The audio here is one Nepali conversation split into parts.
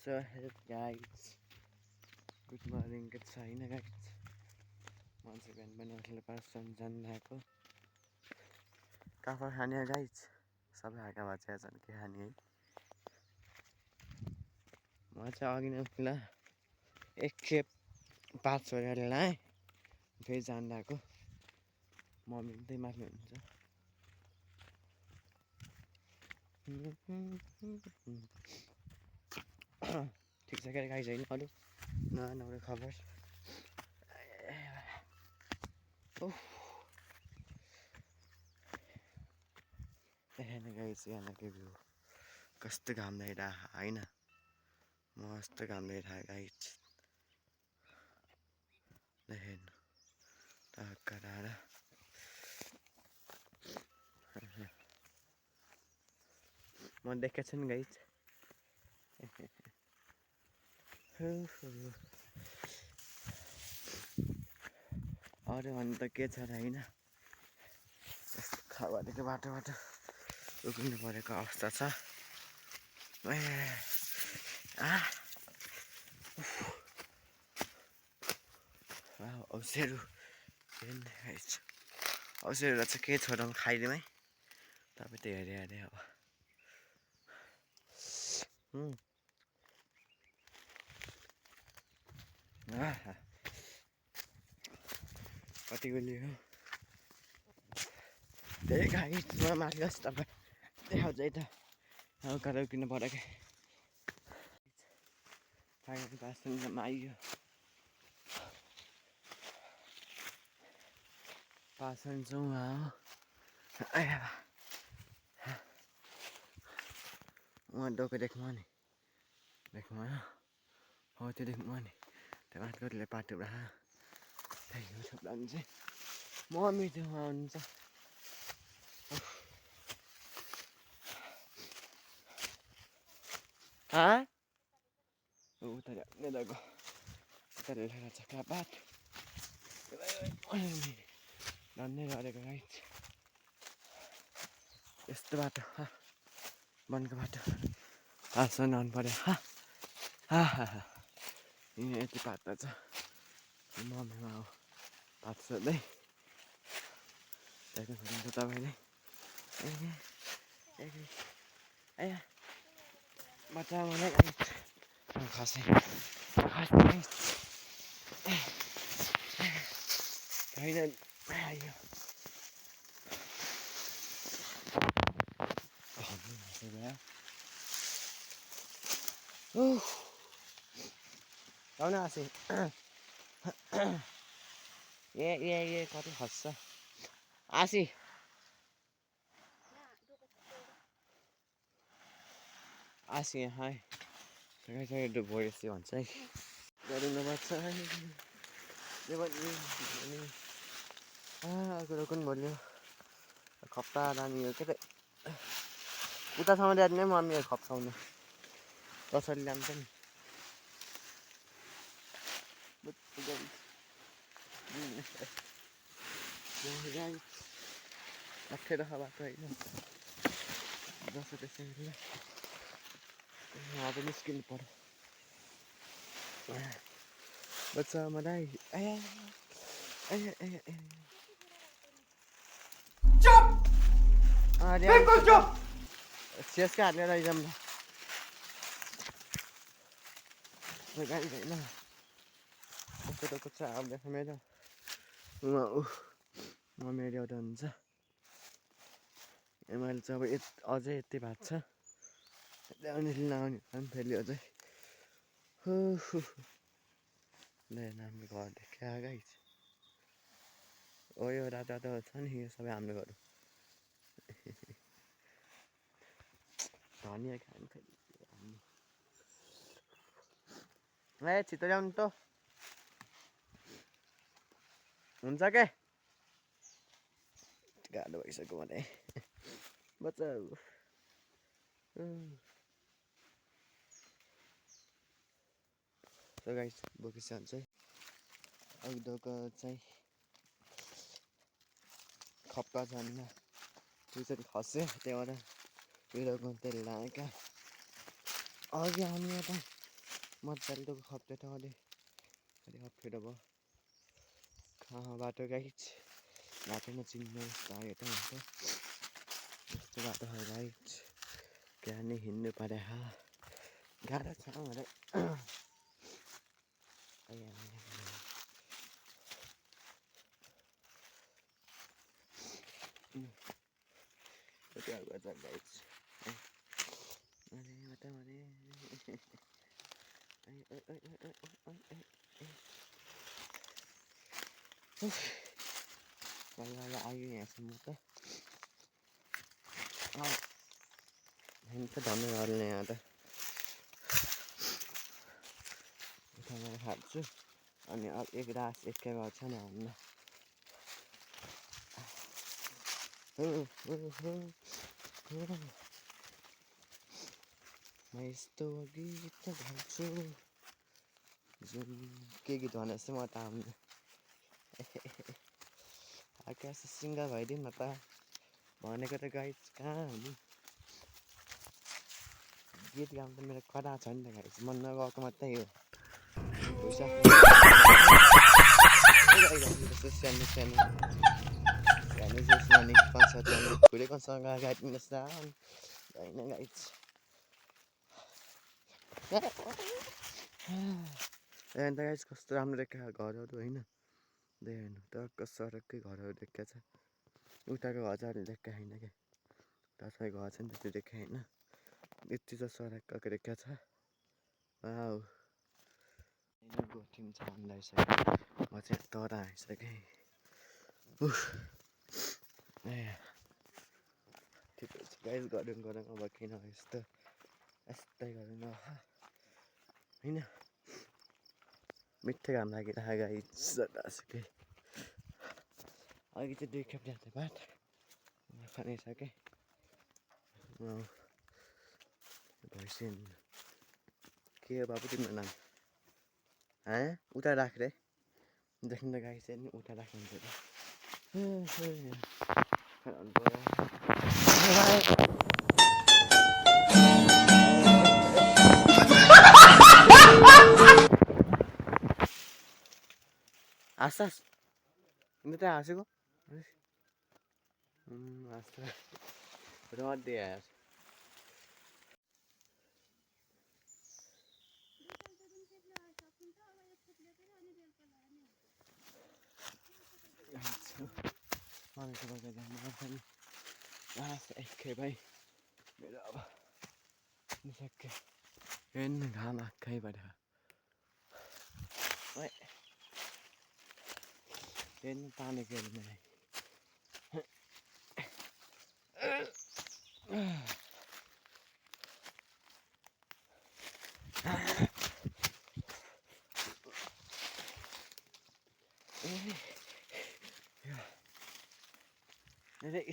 So hello guys. Good morning. Good छैन guys. मान्छे बिहान बिहान उठेर पासन जान्दाको काफा खाने गाइज सबै हाका भाँचिया छन् के खाने है म चाहिँ अघि नै उठ्ला एकखेप पाँच गरेर लाएँ फेरि जान्दाको मम्मी त्यही माथि हुनुहुन्छ ठिक छ क्या गाइज होइन अरू नराम्रो खबर हेर्नु गाइज यहाँको भ्यू कस्तो घाम लागिरहेको होइन मस्त घाम लागिरहेको गाइज हेर्नु टक्क डाँडा म देखेको छु नि गाइज अरू भन्नु त के छ र होइन यस्तो खावादेखि बाटोबाट उक्लिनु परेको अवस्था छ औसेरू औसेरू चाहिँ के छोडौँ खाइदिउँ है तपाईँ त हेरे हेरे अब कति गुलियो त्यही गाइडमा मारिनुहोस् तपाईँ देखाउँछ है त हल्का उक्लिनु पऱ्यो क्या फाइनल पासमा आइयो पासन जाउँ वहाँ डोको देख्नु नि देख्नु हो त्यो देख्नु नि त्यो माथि पाटो रहा त्यही छ प्लान चाहिँ मम्मी त्यो हुनुहुन्छ उता नेदाको उता लेखेर चक्का पाट धन्नै गरेको गाइड यस्तो बाटो वनको बाटो पासन आउनु पऱ्यो यहाँ यति पातो छ मम्मीमा हो पात सोध्दै देख्नु सक्नुहुन्छ तपाईँले बच्चा मलाई गाइड खसे छैन आयो आउन आसे ए कति खस्छ आसी आसी यहाँ डुबो यस्तै भन्छ है गरिनुपर्छ कुरो पनि बोल्यो खप्ता दामी हो के त उतासम्म जाने मम्मीहरू खप्साउने कसरी ल्यान्छ नि अप्ठ्यारो बाटो होइन जस्तो त्यसरी अब निस्किनु पर्यो बच्चा मलाई शेष हाल्ने लैजाउँ न गाडी होइन कस्तो टोको छ अब देखा मेरो मेरो एउटा हुन्छ मैले चाहिँ अब अझै यति भएको छ ल्याउने लाउने पनि फेरि अझै हाम्रो घर देखा गाइस हो यो रातो छ नि यो सबै हाम्रो घर धनिया खानु फेरि छिटो ल्याउनु त हुन्छ के गाह्रो भइसक्यो भने बच्चा सो गाइस बोकिसकेको चाहिँ अघिको चाहिँ खप्पा छन् त्यो चाहिँ खस्यो त्यहाँबाट उयोको तेल लगाएँ क्या अघि आउने त मजाले त खप्दै त अलि अप्ठ्यारो भयो कहाँ बाटो गाइज बाटोमा चिन्नु लाग्यो त हुन्छ यस्तो बाटो छ गाइज त्यहाँ नै हिँड्नु पऱ्यो गाह्रो छ भने कति अब गर्छ गाइज आयो यहाँसम्म त त धन्नु गर्ने यहाँ त उठाएर खान्छु अनि अब एक रास एकै गर्छ नि हान्न म यस्तो गीत गाउँछु जुन के गीत भने जस्तो म त आउनु आकाश सिङ्गर भइदिउँ न त भनेको त गाइज कहाँ हुनु गीत गाउनु त मेरो कला छ नि त गाइज मन नगएको मात्रै हो सानो सानो सानो जसमा नि कन्सर्ट गर्ने ठुलै कन्सर्ट गाइदिनु जस्तो होइन गाइज अन्त गाइज कस्तो राम्रो देखा घरहरू होइन हेर्नु टक्क सडककै घरहरू देखिया छ उताको घर चाहिँ अहिले देखा होइन क्या तपाईँ घर छ नि त त्यो देखा होइन यति त सडकको देखा छ वाउ गोठिन्छ भन्दैसक्यो म चाहिँ तर आइसकेँ ठिकै छ गाइज गरौँ गरौँ अब किन यस्तो यस्तै गरौँ न होइन मिठो घाम लागिरहेको गाइज जतासुकै अघि चाहिँ 2 खेप जाँदै भात खानिसकेँ भैँसी के हो बाबु तिम्रो नाम उता राख रे देख्नु त गाई चाहिँ नि उता राख्नुहुन्छ हाँस तिमी त हाँसेको रड्दै आयो एकै भाइ मेरो अब निसक्यो हेर्नु घाम आएकैबाट हेर्नु तानेको हेर्नु मलाई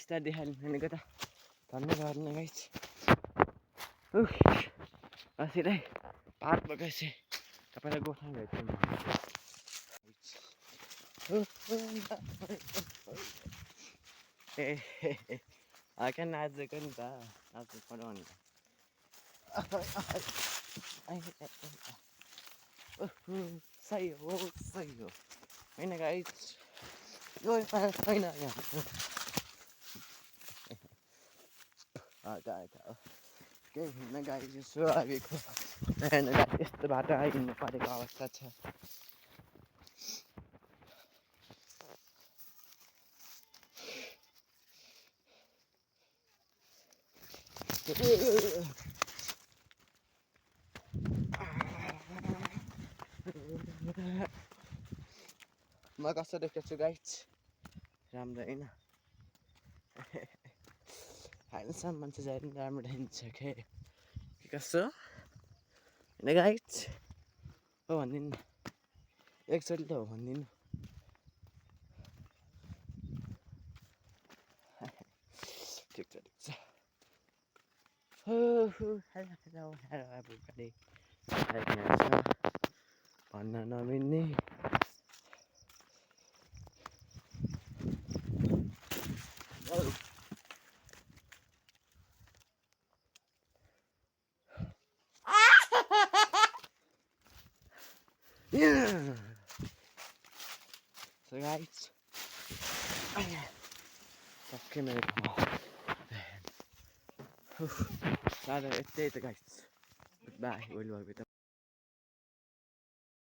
स्टार देखाएँ भनेको त धन्य गर्ने गाइस सिधै पात बगाइसे तपाईँलाई गोठा भेट्छ क्या नाचेको नि त नाच्नु पऱ्यो नि त सही हो होइन गाइस यो छैन यहाँ केही हिँड्न गाडी यसो आएको हेर्नु गाडी यस्तो बाटो आइहिँड्नु परेको अवस्था छ म कस्तो देखेको छु गाइस राम्रो होइन हाइलसम्म मान्छे जाएर पनि राम्रो देखिन्छ के कस्तो होइन गाइस हो भनिदिनु न एकचोटि त हो भनिदिनु ठिक छ हेलो everybody भन्न नमिल्ने Yeah. So guys, सक्यो मेरो ठाउँ सादा यतै त गाइस बाई ओइल भयो